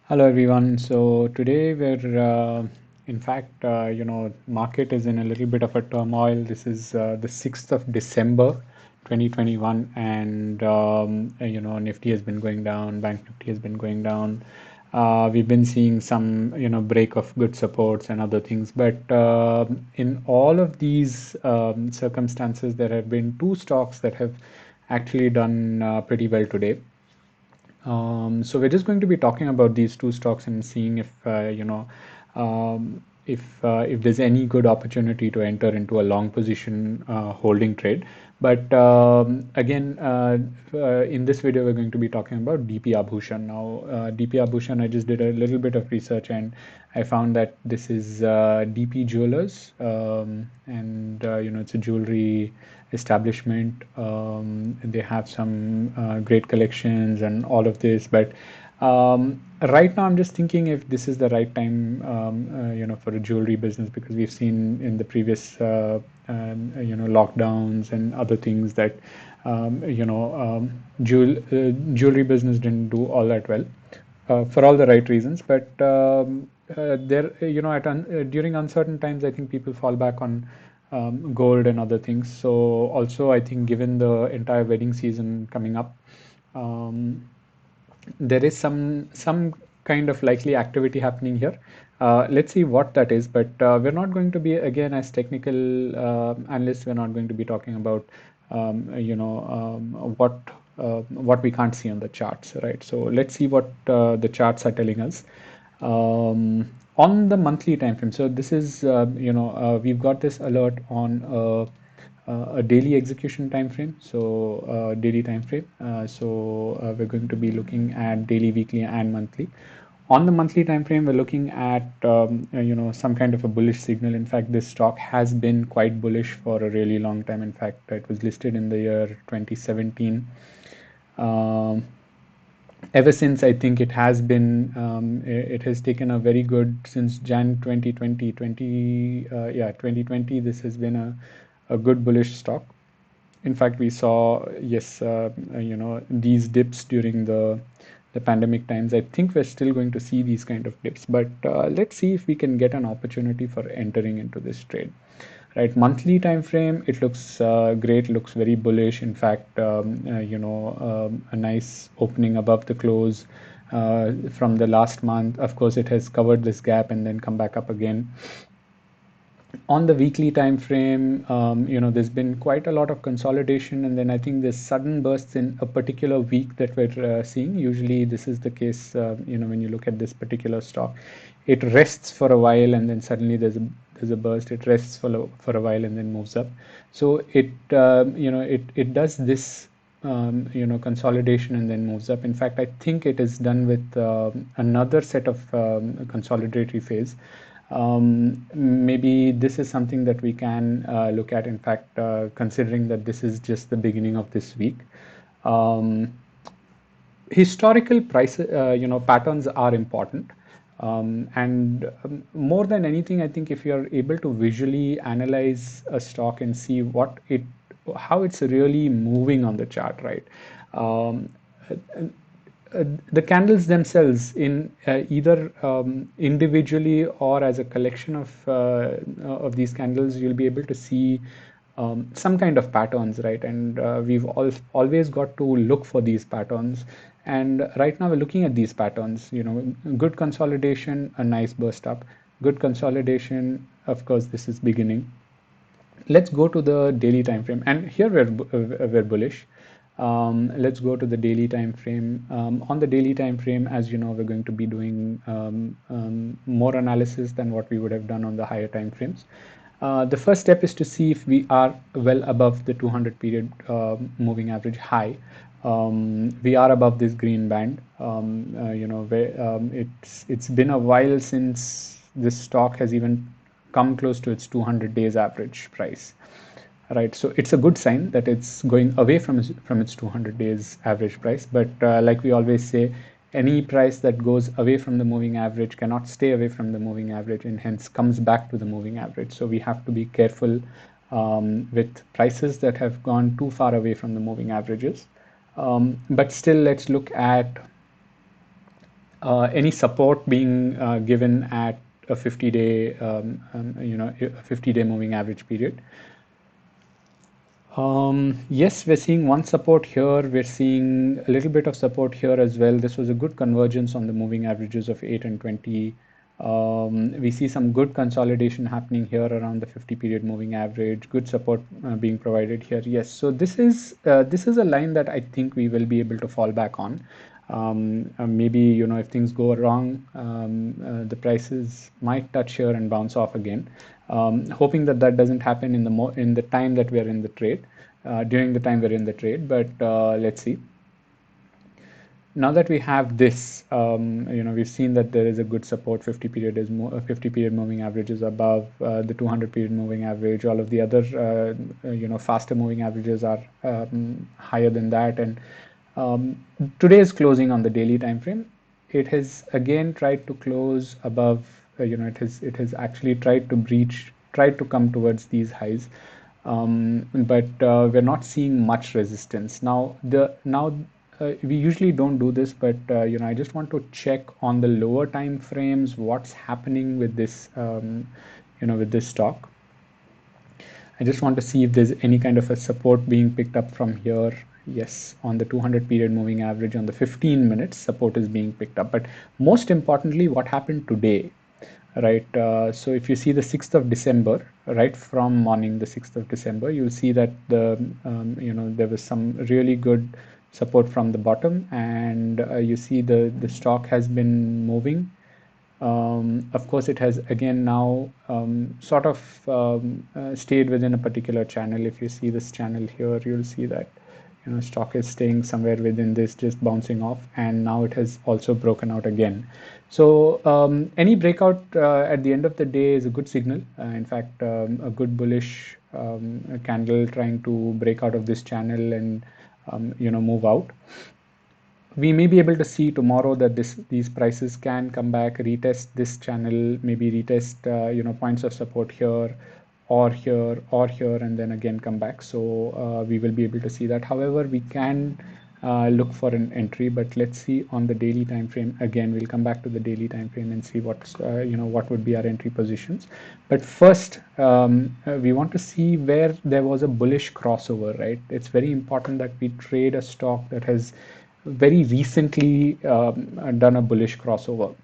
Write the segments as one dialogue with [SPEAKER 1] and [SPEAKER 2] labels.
[SPEAKER 1] Hello everyone. So today in fact, market is in a little bit of a turmoil. This is the 6th of December, 2021, and Nifty has been going down, Bank Nifty has been going down. We've been seeing some, break of good supports and other things, but in all of these circumstances, there have been two stocks that have actually done pretty well today. So we're just going to be talking about these two stocks and seeing if if there's any good opportunity to enter into a long position holding trade. But again, in this video, we're going to be talking about DP Abhushan. Now, DP Abhushan, I just did a little bit of research and I found that this is DP Jewelers, and it's a jewelry establishment. They have some great collections and all of this, but right now I'm just thinking if this is the right time, for a jewelry business, because we've seen in the previous, lockdowns and other things that, jewelry business didn't do all that well, for all the right reasons. But there, during uncertain times, I think people fall back on gold and other things. So also, I think given the entire wedding season coming up, um, there is some kind of likely activity happening here. Let's see what that is, but we're not going to be again as technical analysts. We're not going to be talking about what we can't see on the charts, right? So let's see what the charts are telling us on the monthly time frame. So this is we've got this alert on a daily execution time frame. So daily time frame. So we're going to be looking at daily, weekly, and monthly. On the monthly time frame, we're looking at some kind of a bullish signal. In fact, this stock has been quite bullish for a really long time. In fact, it was listed in the year 2017. Um, Ever since, I think it has been it has taken a very good since Jan 2020 2020. This has been a good bullish stock. In fact, we saw, yes, these dips during the pandemic times. I think we're still going to see these kind of dips, but let's see if we can get an opportunity for entering into this trade. Right, monthly time frame, it looks great, looks very bullish. In fact, a nice opening above the close from the last month. Of course, it has covered this gap and then come back up again. On the weekly time frame, there's been quite a lot of consolidation, and then I think there's sudden bursts in a particular week that we're seeing. Usually, this is the case. When you look at this particular stock, it rests for a while, and then suddenly there's a burst. It rests for a while and then moves up. So it does this consolidation and then moves up. In fact, I think it is done with another set of consolidatory phase. Maybe this is something that we can look at. In fact, considering that this is just the beginning of this week, um, historical price, patterns are important. And more than anything, I think if you're able to visually analyze a stock and see how it's really moving on the chart, right? Um, the candles themselves, in either individually or as a collection of these candles, you'll be able to see some kind of patterns, right? And we've always got to look for these patterns. And right now we're looking at these patterns. Good consolidation, a nice burst up. Good consolidation. Of course, this is beginning. Let's go to the daily time frame, and here we're bullish. Let's go to the daily time frame. On the daily time frame, as you know, we're going to be doing more analysis than what we would have done on the higher time frames. The first step is to see if we are well above the 200 period moving average high. We are above this green band. Where it's been a while since this stock has even come close to its 200 days average price, right? So it's a good sign that it's going away from its 200 days average price. But like we always say, any price that goes away from the moving average cannot stay away from the moving average, and hence comes back to the moving average. So we have to be careful with prices that have gone too far away from the moving averages. But still, let's look at any support being given at a 50-day, a 50-day moving average period. Yes, we're seeing one support here. We're seeing a little bit of support here as well. This was a good convergence on the moving averages of 8 and 20. We see some good consolidation happening here around the 50-period moving average. Good support being provided here. Yes, so this is a line that I think we will be able to fall back on. Maybe if things go wrong, the prices might touch here and bounce off again. Hoping that that doesn't happen in the time that we're in the trade, during the time we're in the trade. But let's see. Now that we have this, we've seen that there is a good support. 50 period is 50 period moving average is above the 200 period moving average. All of the other faster moving averages are higher than that. And today's closing on the daily time frame, it has again tried to close above. It has actually tried to come towards these highs, but we're not seeing much resistance now. We usually don't do this, but I just want to check on the lower time frames what's happening with this with this stock. I just want to see if there's any kind of a support being picked up from here. Yes, on the 200 period moving average, on the 15 minutes, support is being picked up. But most importantly, what happened today, right? So if you see the 6th of December, right from morning, the 6th of December, you'll see that there was some really good support from the bottom, and you see the stock has been moving. Of course, it has again now sort of stayed within a particular channel. If you see this channel here, you'll see that stock is staying somewhere within this, just bouncing off, and now it has also broken out again. So any breakout at the end of the day is a good signal. In fact, a good bullish candle trying to break out of this channel and move out. We may be able to see tomorrow that these prices can come back, retest this channel, maybe retest points of support here or here or here, and then again come back. So we will be able to see that. However, we can look for an entry, but let's see on the daily time frame. Again, we'll come back to the daily time frame and see what would be our entry positions. But first, we want to see where there was a bullish crossover, right? It's very important that we trade a stock that has very recently done a bullish crossover.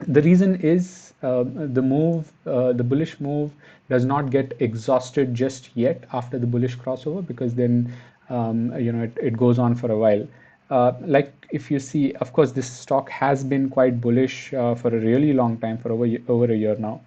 [SPEAKER 1] The reason is the bullish move does not get exhausted just yet after the bullish crossover, because then it goes on for a while. Like if you see, of course, this stock has been quite bullish for a really long time, for over a year now.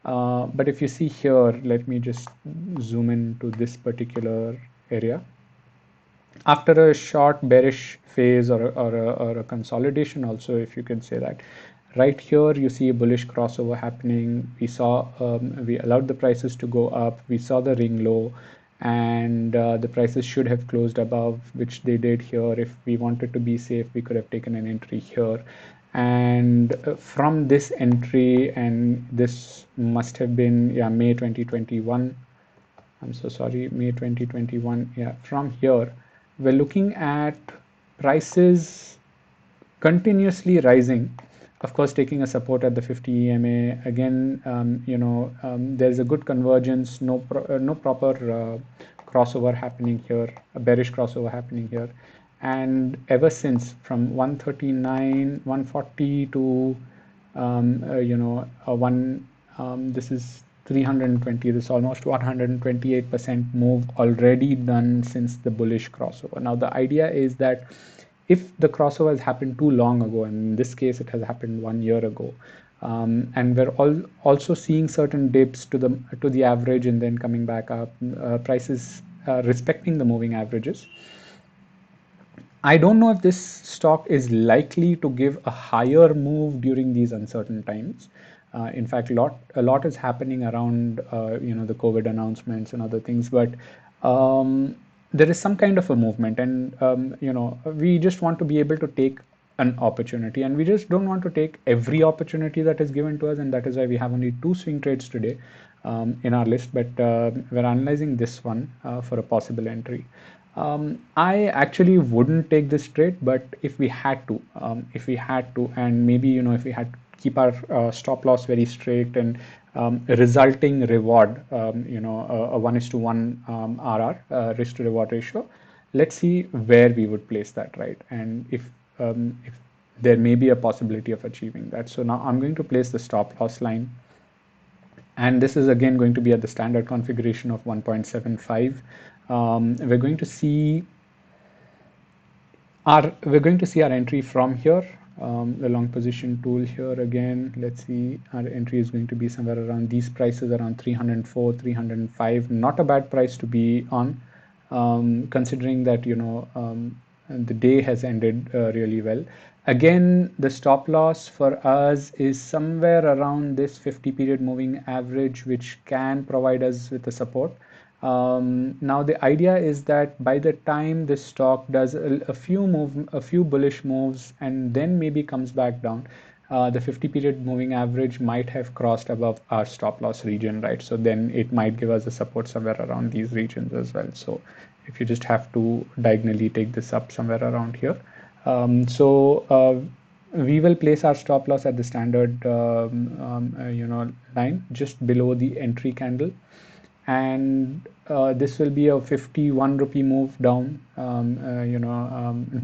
[SPEAKER 1] But if you see here, let me just zoom into this particular area. After a short bearish phase or a consolidation also, if you can say that, right here you see a bullish crossover happening. We allowed the prices to go up. We saw the ring low, and the prices should have closed above, which they did here. If we wanted to be safe, we could have taken an entry here. And from this entry, and this must have been May 2021. I'm so sorry, May 2021. Yeah, from here we're looking at prices continuously rising, of course taking a support at the 50 EMA. Again, there's a good convergence, no proper crossover happening here, a bearish crossover happening here. And ever since, from 139, 140 to this is 320. This is almost 128% move already done since the bullish crossover. Now the idea is that if the crossover has happened too long ago, and in this case it has happened 1 year ago, and we're also seeing certain dips to the average and then coming back up, prices respecting the moving averages. I don't know if this stock is likely to give a higher move during these uncertain times. In fact, a lot is happening around the COVID announcements and other things, but there is some kind of a movement, and we just want to be able to take an opportunity, and we just don't want to take every opportunity that is given to us, and that is why we have only 2 swing trades today in our list, but we're analyzing this one for a possible entry. I actually wouldn't take this trade, but if we had to, and maybe if we had to keep our stop loss very strict and resulting reward, a 1:1 RR, risk to reward ratio. Let's see where we would place that, right? And if there may be a possibility of achieving that. So now I'm going to place the stop loss line, and this is again going to be at the standard configuration of 1.75. We're going to see our entry from here. The long position tool here again. Let's see, our entry is going to be somewhere around these prices, around 304, 305. Not a bad price to be on, considering that the day has ended really well. Again, the stop loss for us is somewhere around this 50 period moving average, which can provide us with a support. Now the idea is that by the time this stock does a few bullish moves and then maybe comes back down, the 50 period moving average might have crossed above our stop loss region, right? So then it might give us a support somewhere around these regions as well. So if you just have to diagonally take this up somewhere around here. We will place our stop loss at the standard line just below the entry candle, and this will be a 51 rupee move down,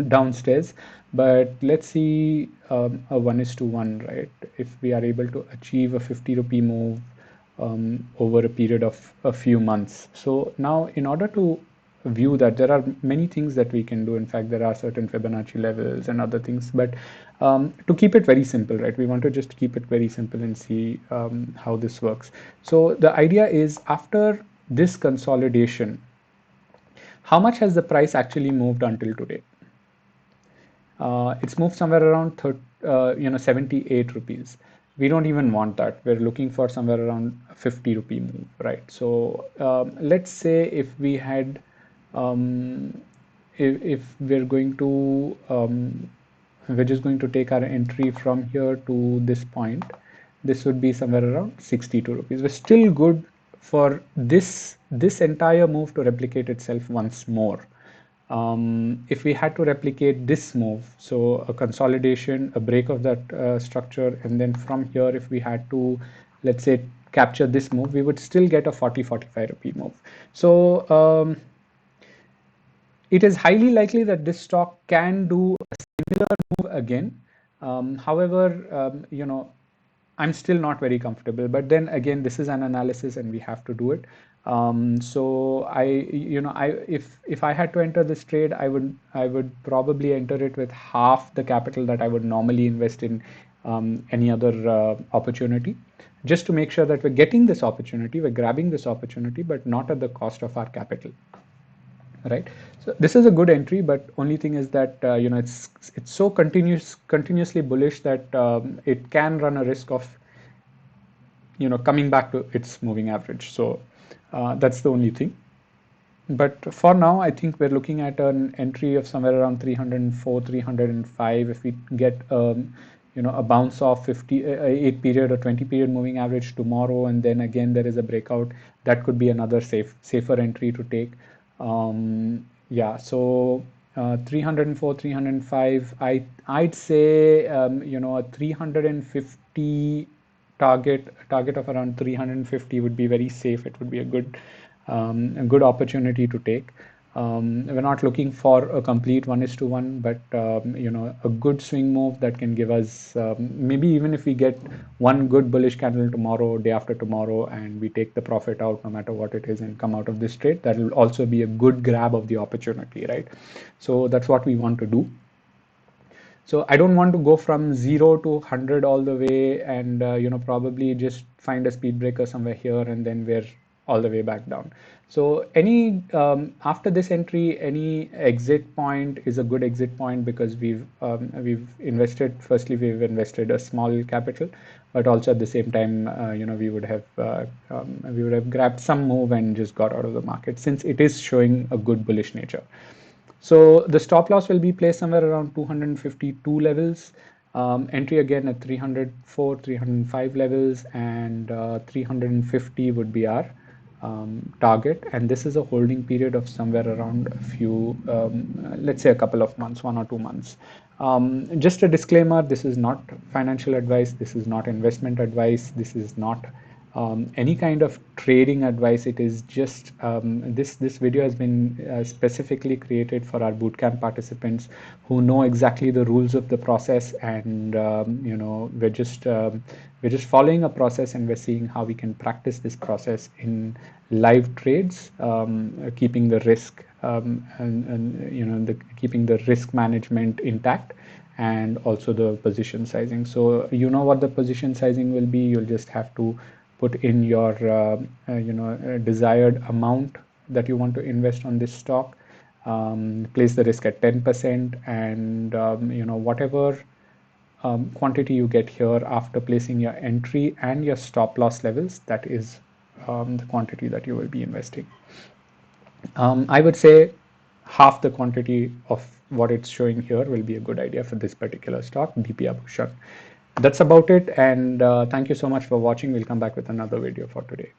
[SPEAKER 1] downstairs. But let's see, a 1:1, right? If we are able to achieve a 50 rupee move over a period of a few months. So now, in order to view that, there are many things that we can do. In fact, there are certain Fibonacci levels and other things, but to keep it very simple, right? We want to just keep it very simple and see how this works. So the idea is, after this consolidation, how much has the price actually moved until today? It's moved somewhere around 78 rupees. We don't even want that. We're looking for somewhere around 50 rupee move, right? So let's say if we had, if we're going to, we're just going to take our entry from here to this point, this would be somewhere around 62 rupees. We're still good for this entire move to replicate itself once more. If we had to replicate this move, so a consolidation, a break of that structure, and then from here, if we had to, let's say, capture this move, we would still get a 40-45 rupee move. So it is highly likely that this stock can do a similar move again. However, I'm still not very comfortable. But then again, this is an analysis, and we have to do it. So if I had to enter this trade, I would probably enter it with half the capital that I would normally invest in any other opportunity, just to make sure that we're getting this opportunity, we're grabbing this opportunity, but not at the cost of our capital. Right. So this is a good entry, but only thing is that it's so continuously bullish that it can run a risk of coming back to its moving average. So that's the only thing. But for now, I think we're looking at an entry of somewhere around 304, 305. If we get a bounce off 8 period or 20 period moving average tomorrow, and then again there is a breakout, that could be another safer entry to take. Yeah, so 304, 305. I'd say a 350 target of around 350 would be very safe. It would be a good opportunity to take. We're not looking for a complete 1:1, but a good swing move that can give us, maybe even if we get one good bullish candle tomorrow, day after tomorrow, and we take the profit out no matter what it is and come out of this trade, that will also be a good grab of the opportunity, right? So that's what we want to do. So I don't want to go from 0 to 100 all the way, and probably just find a speed breaker somewhere here, and then we're all the way back down. So after this entry, any exit point is a good exit point, because we've invested. Firstly, we've invested a small capital, but also at the same time, we would have grabbed some move and just got out of the market, since it is showing a good bullish nature. So the stop loss will be placed somewhere around 252 levels. Entry again at 304, 305 levels, and 350 would be our target, and this is a holding period of somewhere around a few, let's say a couple of months, 1 or 2 months. Just a disclaimer, this is not financial advice, this is not investment advice, this is not any kind of trading advice. It is just this video has been specifically created for our bootcamp participants who know exactly the rules of the process, and we're just following a process, and we're seeing how we can practice this process in live trades, keeping the risk keeping the risk management intact, and also the position sizing. So you know what the position sizing will be. You'll just have to put in your desired amount that you want to invest on this stock, place the risk at 10%, and whatever quantity you get here after placing your entry and your stop loss levels, that is the quantity that you will be investing. I would say half the quantity of what it's showing here will be a good idea for this particular stock, BPA Bhushan. That's about it, and thank you so much for watching. We'll come back with another video for today.